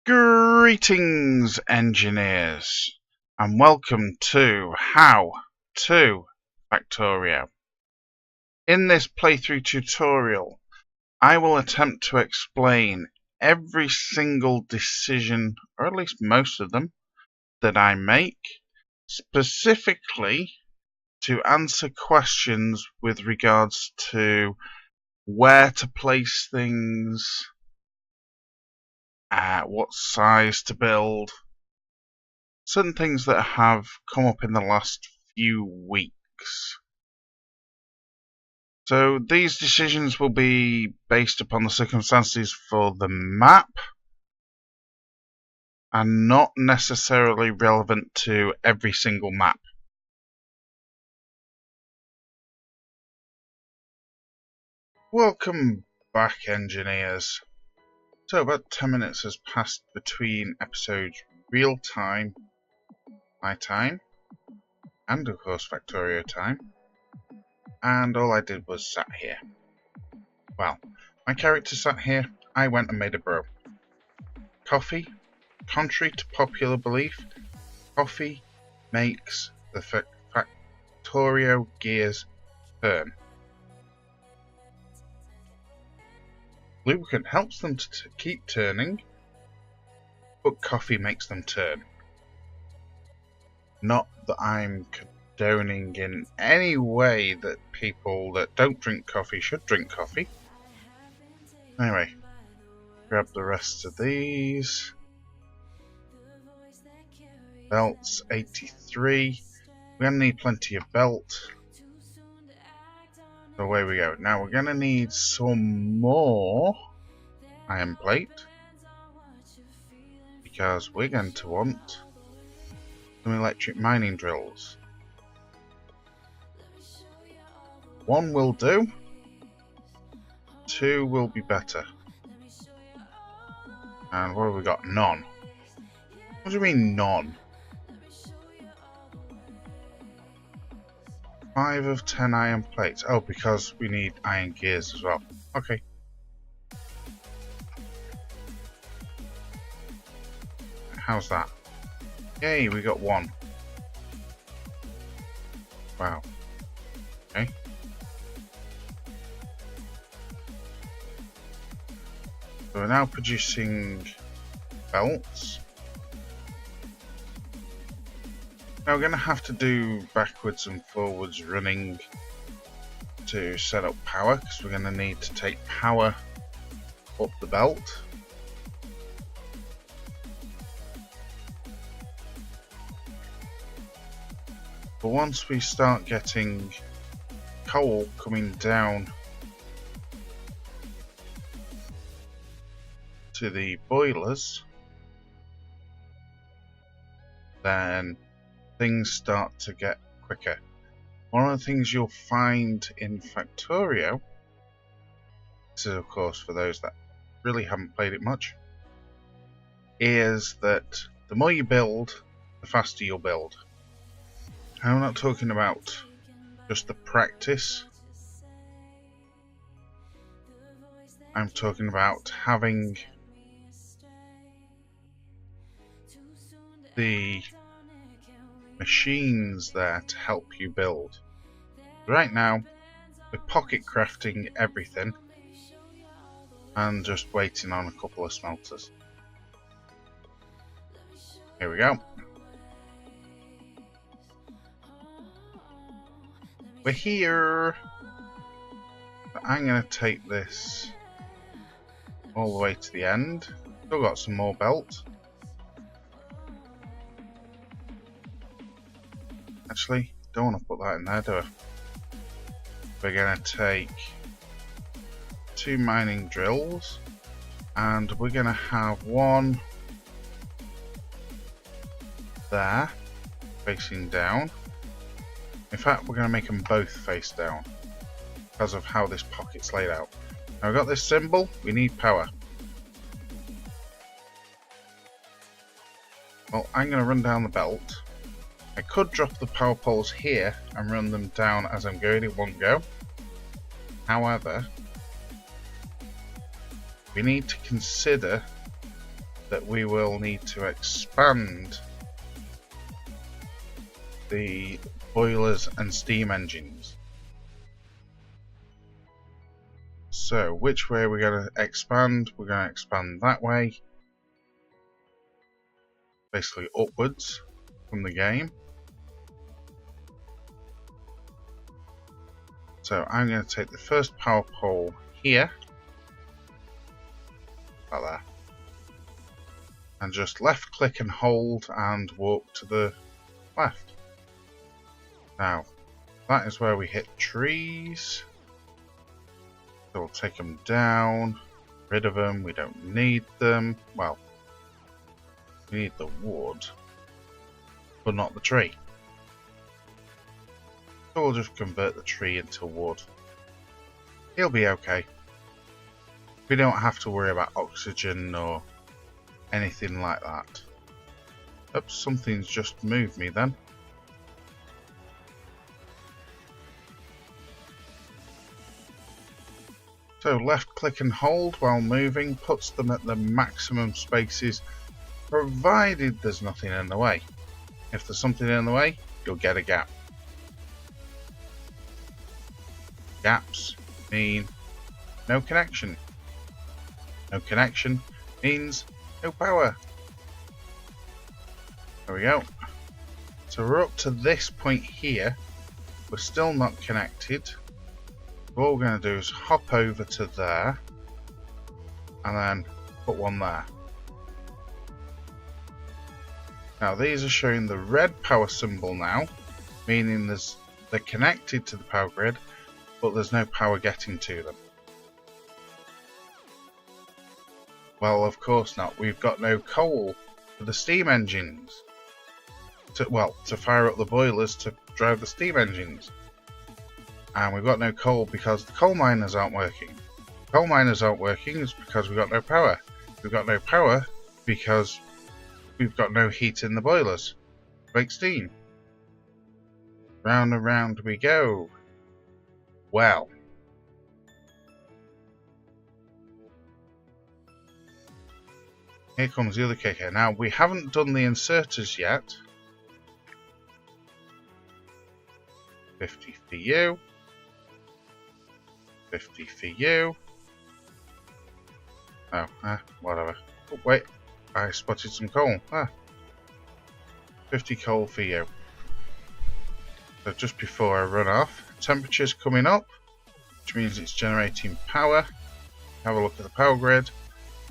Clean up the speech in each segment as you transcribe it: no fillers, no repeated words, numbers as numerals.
Greetings, engineers, and welcome to To Factorio. In this playthrough tutorial, I will attempt to explain every single decision, or at least most of them, that I make, specifically to answer questions with regards to where to place things, what size to build, certain things that have come up in the last few weeks. So these decisions will be based upon the circumstances for the map and not necessarily relevant to every single map. Welcome back, engineers. So about 10 minutes has passed between episodes real time, my time, and of course Factorio time, and all I did was sat here. Well, my character sat here, I went and made a brew. Coffee, contrary to popular belief, coffee makes the Factorio gears turn. Lubricant helps them to keep turning, but coffee makes them turn. Not that I'm condoning in any way that people that don't drink coffee should drink coffee. Anyway, grab the rest of these. Belts, 83. We're going to need plenty of belt. So away we go. Now we're going to need some more iron plate, because we're going to want some electric mining drills. One will do. Two will be better. And what have we got? None. What do you mean none? 5 of 10 iron plates. Oh, because we need iron gears as well. Okay. How's that? Yay, we got one. Wow. Okay. So we're now producing belts. Now we're going to have to do backwards and forwards running to set up power, because we're going to need to take power up the belt. But once we start getting coal coming down to the boilers, then things start to get quicker. One of the things you'll find in Factorio, this is of course for those that really haven't played it much, is that the more you build, the faster you'll build. I'm not talking about just the practice. I'm talking about having the machines there to help you build. Right now, we're pocket crafting everything and just waiting on a couple of smelters. Here we go. We're here. But I'm going to take this all the way to the end. Still got some more belt. Actually, don't want to put that in there, do I? We're going to take 2 mining drills, and we're going to have one there, facing down. In fact, we're going to make them both face down, because of how this pocket's laid out. Now we've got this symbol, we need power. Well, I'm going to run down the belt. I could drop the power poles here and run them down as I'm going in one go. However, we need to consider that we will need to expand the boilers and steam engines. So, which way are we going to expand? We're going to expand that way, basically upwards from the game. So I'm going to take the first power pole here, like that, and just left click and hold and walk to the left. Now, that is where we hit trees. So we'll take them down, rid of them, we don't need them. Well, we need the wood, but not the tree. So we'll just convert the tree into wood. He'll be okay. We don't have to worry about oxygen or anything like that. Oops, something's just moved me then. So left click and hold while moving puts them at the maximum spaces, provided there's nothing in the way. If there's something in the way, you'll get a gap. Gaps mean no connection. No connection means no power. There we go. So we're up to this point here. We're still not connected. What we're going to do is hop over to there and then put one there. Now these are showing the red power symbol now, meaning they're connected to the power grid, but there's no power getting to them. Well, of course not. We've got no coal for the steam engines. To fire up the boilers to drive the steam engines. And we've got no coal because the coal miners aren't working. Coal miners aren't working is because we've got no power. We've got no power because we've got no heat in the boilers. Make steam. Round and round we go. Well. Here comes the other kicker. Now, we haven't done the inserters yet. 50 for you. 50 for you. Oh, whatever. Oh, wait. I spotted some coal. 50 coal for you. So just before I run off, temperature's coming up, which means it's generating power. Have a look at the power grid.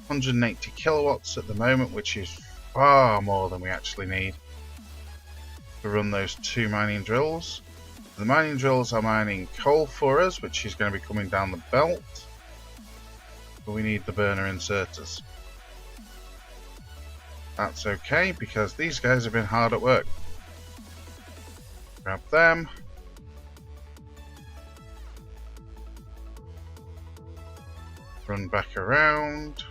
180 kilowatts at the moment, which is far more than we actually need to run those two mining drills. The mining drills are mining coal for us, which is going to be coming down the belt, but we need the burner inserters. That's okay, because these guys have been hard at work. Grab them. Run back around.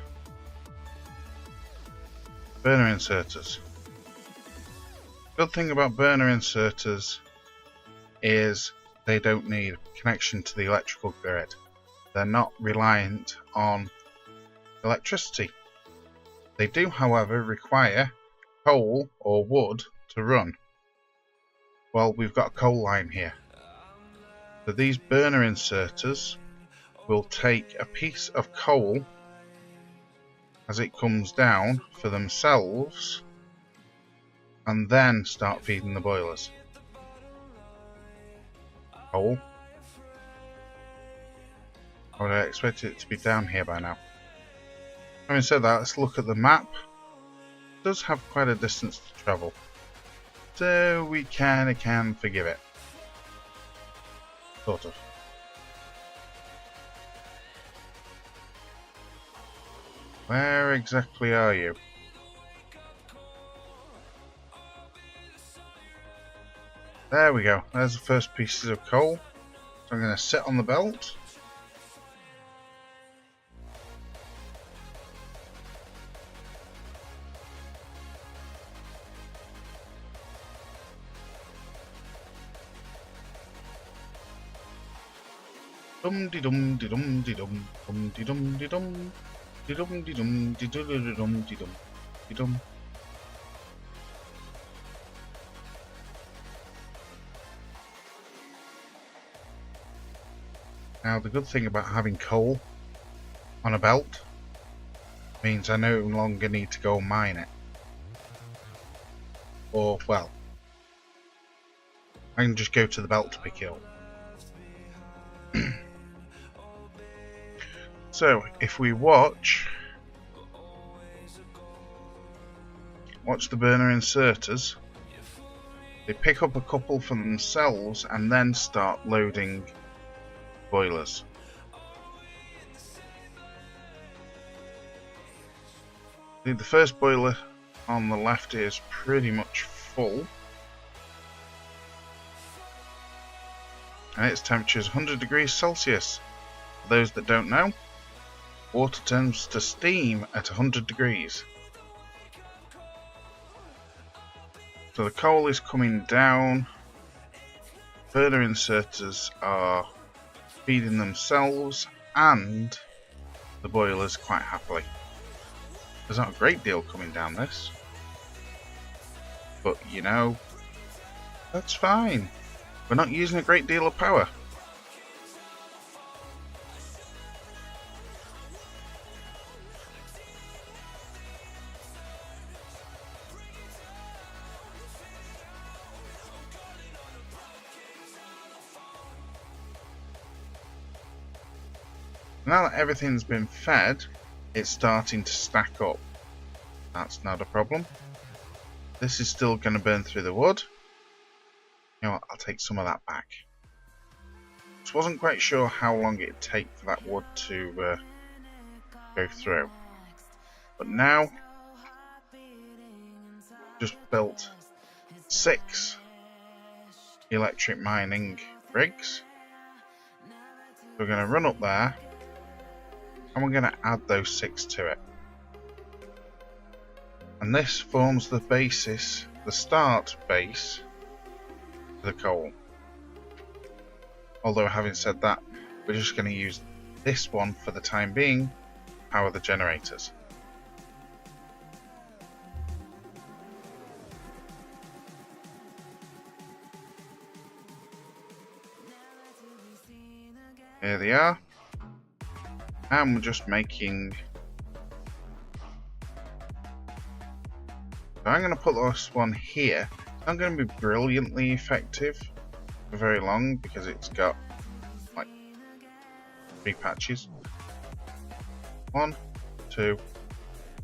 Burner inserters. Good thing about burner inserters is they don't need connection to the electrical grid. They're not reliant on electricity. They do, however, require coal or wood to run. Well, we've got a coal line here. So these burner inserters will take a piece of coal as it comes down for themselves and then start feeding the boilers. Coal. I would expect it to be down here by now. Having said that, let's look at the map. It does have quite a distance to travel, so we kinda can forgive it. Sort of. Where exactly are you? There we go. There's the first pieces of coal. So I'm going to sit on the belt. Dum de dum de dum de dum dum de dum de dum de dum de dum de dum de dum de dum. You done? Now the good thing about having coal on a belt means I no longer need to go mine it. Or, well, I can just go to the belt to pick it up. So, if we watch the burner inserters, they pick up a couple for themselves and then start loading boilers. The first boiler on the left is pretty much full, and its temperature is 100 degrees Celsius. For those that don't know, water turns to steam at 100 degrees. So the coal is coming down, burner inserters are feeding themselves and the boilers quite happily. There's not a great deal coming down this, but you know, that's fine. We're not using a great deal of power. Now that everything's been fed, it's starting to stack up. That's not a problem. This is still going to burn through the wood. You know what, I'll take some of that back. Just wasn't quite sure how long it'd take for that wood to go through. But now, just built 6 electric mining rigs. We're going to run up there, and we're going to add those 6 to it. And this forms the basis, the start base for the coal. Although having said that, we're just going to use this one for the time being to power the generators. Here they are. And we're just making... So I'm going to put this one here. It's not going to be brilliantly effective for very long because it's got like 3 patches. 1, 2,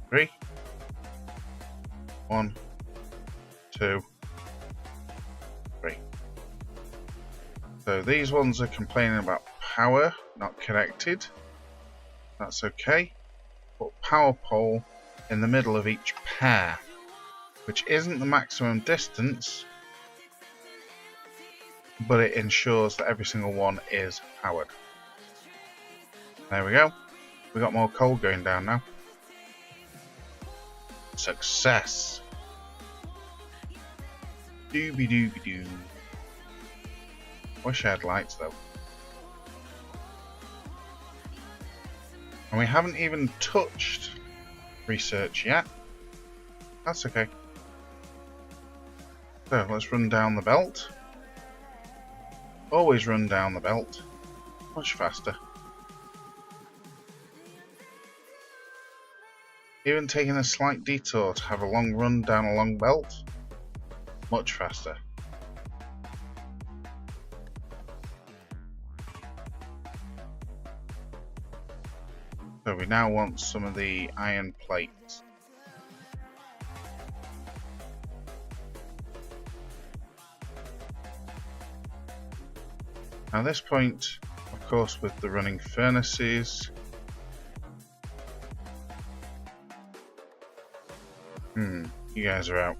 3. 1, 2, 3. So these ones are complaining about power not connected. That's okay. Put power pole in the middle of each pair, which isn't the maximum distance, but it ensures that every single one is powered. There we go. We got more coal going down now. Success. Dooby dooby doo. Wish I had lights though. And we haven't even touched research yet. That's okay. So let's run down the belt. Always run down the belt. Much faster. Even taking a slight detour to have a long run down a long belt. Much faster. So we now want some of the iron plates. Now at this point, of course, with the running furnaces, you guys are out.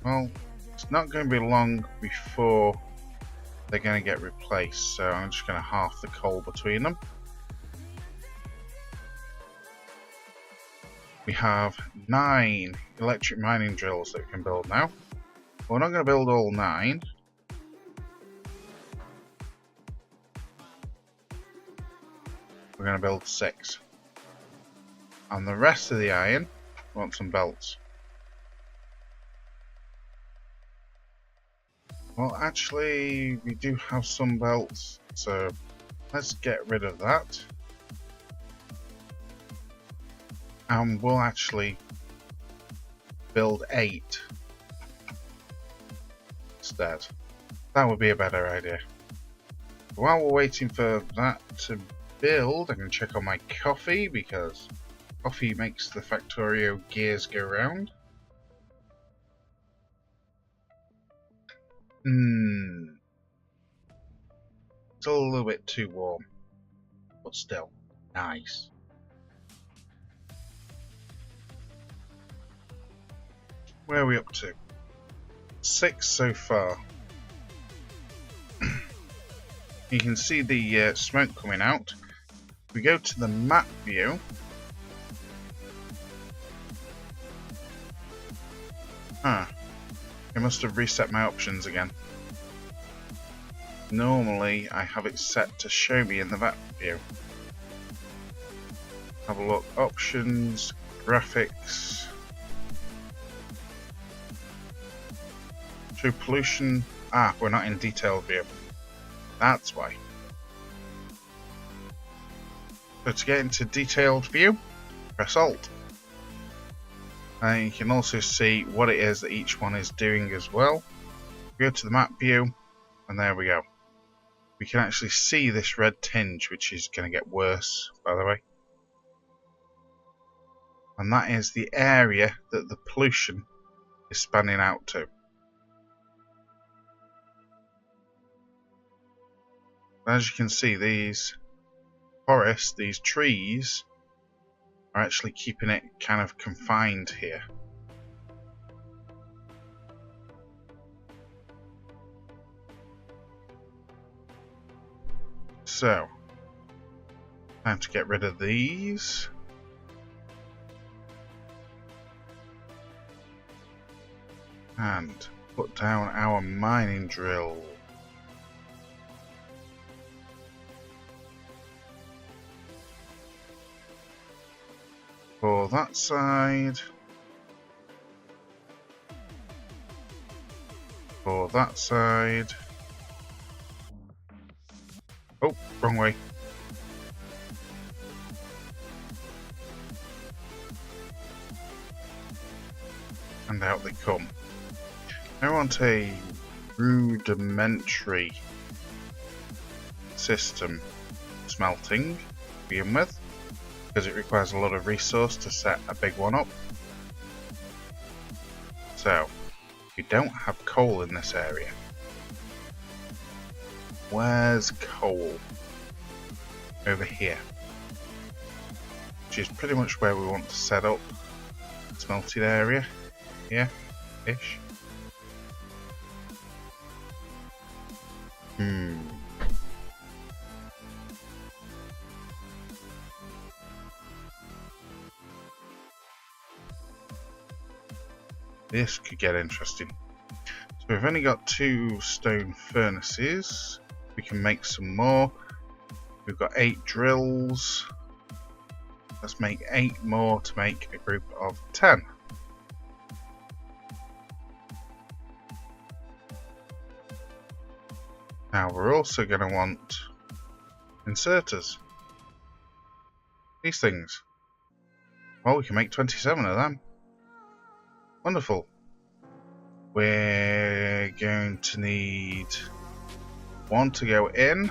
Well, it's not going to be long before they're going to get replaced, so I'm just going to half the coal between them. We have 9 electric mining drills that we can build now. We're not going to build all 9. We're going to build 6. And the rest of the iron, we want some belts. Well, actually, we do have some belts, so let's get rid of that. And we'll actually build 8 instead. That would be a better idea. While we're waiting for that to build, I can check on my coffee, because coffee makes the Factorio gears go round. Still a little bit too warm, but still nice. Where are we up to? 6 so far. You can see the smoke coming out. If we go to the map view, I must have reset my options again. Normally I have it set to show me in the map view. Have a look. Options, graphics, show pollution. We're not in detailed view. That's why. So to get into detailed view, press Alt. And you can also see what it is that each one is doing as well. Go to the map view, and there we go. We can actually see this red tinge, which is going to get worse, by the way. And that is the area that the pollution is spanning out to. As you can see, these forests, these trees, are actually keeping it kind of confined here. So, time to get rid of these. And put down our mining drill. For that side. For that side. Oh, wrong way. And out they come. I want a rudimentary system smelting to begin with, because it requires a lot of resource to set a big one up. So, we don't have coal in this area. Where's coal? Over here. Which is pretty much where we want to set up the smelted area. Here-ish. This could get interesting. So we've only got 2 stone furnaces. We can make some more. We've got 8 drills. Let's make 8 more to make a group of 10. Now we're also going to want inserters. These things. Well, we can make 27 of them. Wonderful. We're going to need 1 to go in.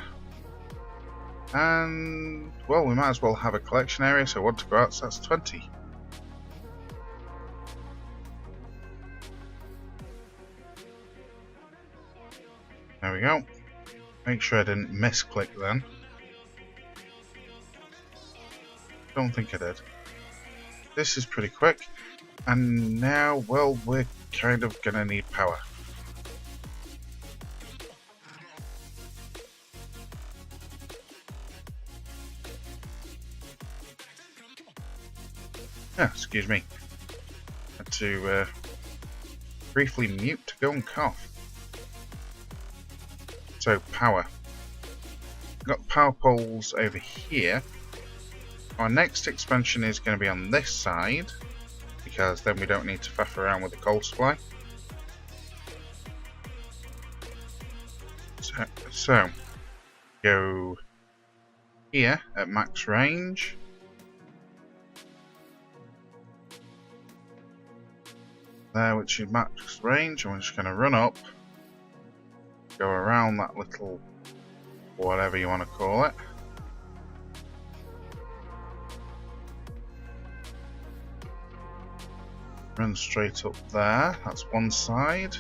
And, well, we might as well have a collection area, so 1 to go out, so that's 20. There we go. Make sure I didn't misclick then. Don't think I did. This is pretty quick. And now, well, we're kind of gonna need power. Excuse me. Had to briefly mute to go and cough. So, power. Got power poles over here. Our next expansion is going to be on this side, because then we don't need to faff around with the coal supply. So go here at max range. There, which is max range, and we're just going to run up, go around that little, whatever you want to call it. Run straight up there, that's one side.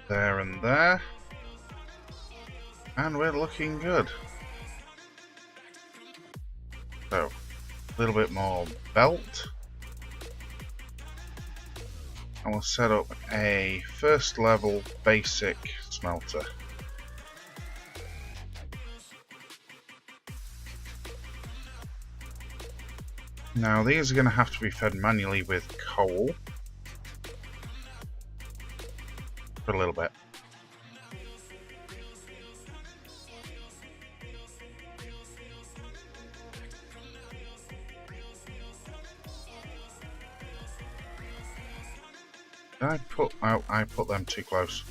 There and there. And we're looking good. So, a little bit more belt. And we'll set up a first level basic smelter. Now these are going to have to be fed manually with coal for a little bit. Did I put them too close.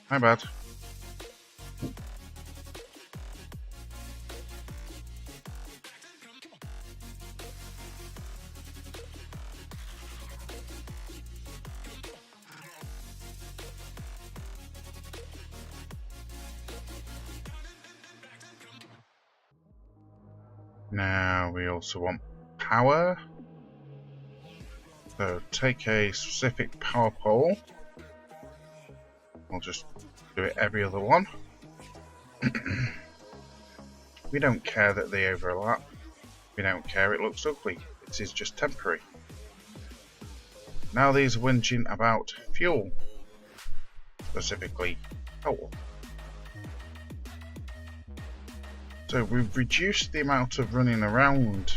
My bad. Now we also want power. So take a specific power pole. We'll just do it every other one. We don't care that they overlap. We don't care it looks ugly. It is just temporary. Now these are whinging about fuel. Specifically coal. So we've reduced the amount of running around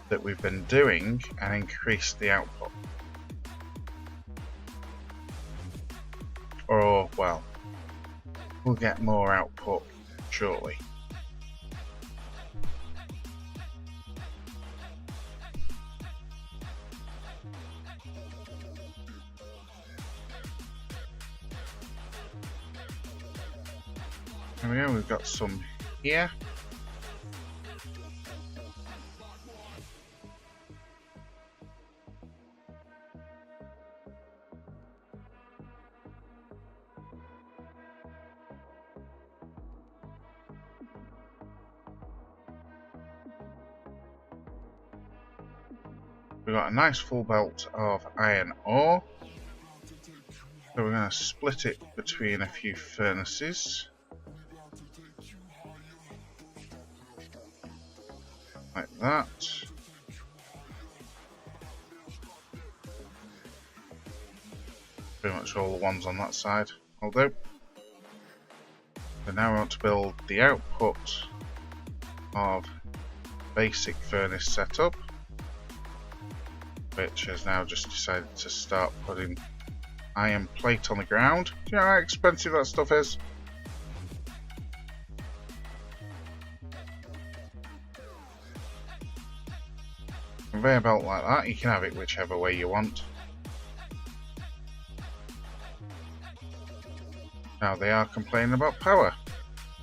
that we've been doing and increased the output. Or, well, we'll get more output shortly. There we go, we've got some here. We've got a nice full belt of iron ore. So we're going to split it between a few furnaces. Like that. Pretty much all the ones on that side will do. So now we want to build the output of basic furnace setup, which has now just decided to start putting iron plate on the ground. Do you know how expensive that stuff is? Conveyor belt like that, you can have it whichever way you want. Now they are complaining about power.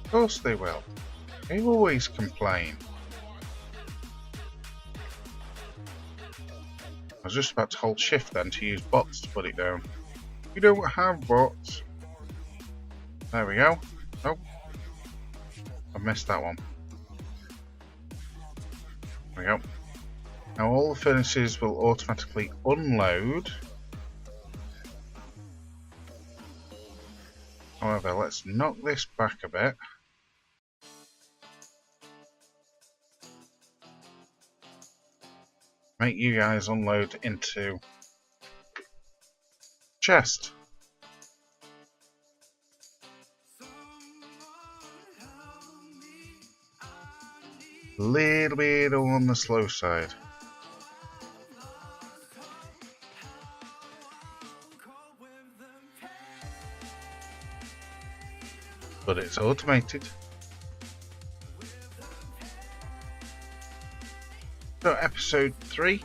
Of course they will. They always complain. I was just about to hold shift then to use bots to put it down. We don't have bots. There we go. Oh, I missed that one. There we go. Now all the furnaces will automatically unload. However, let's knock this back a bit. Make you guys unload into chest. Little bit on the slow side. but it's automated. So episode 3,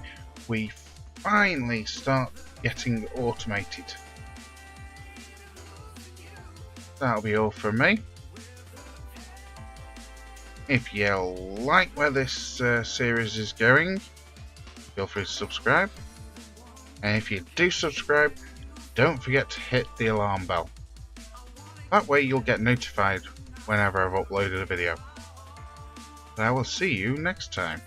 we finally start getting automated. That'll be all from me. If you like where this series is going, feel free to subscribe. And if you do subscribe, don't forget to hit the alarm bell. That way you'll get notified whenever I've uploaded a video. And I will see you next time.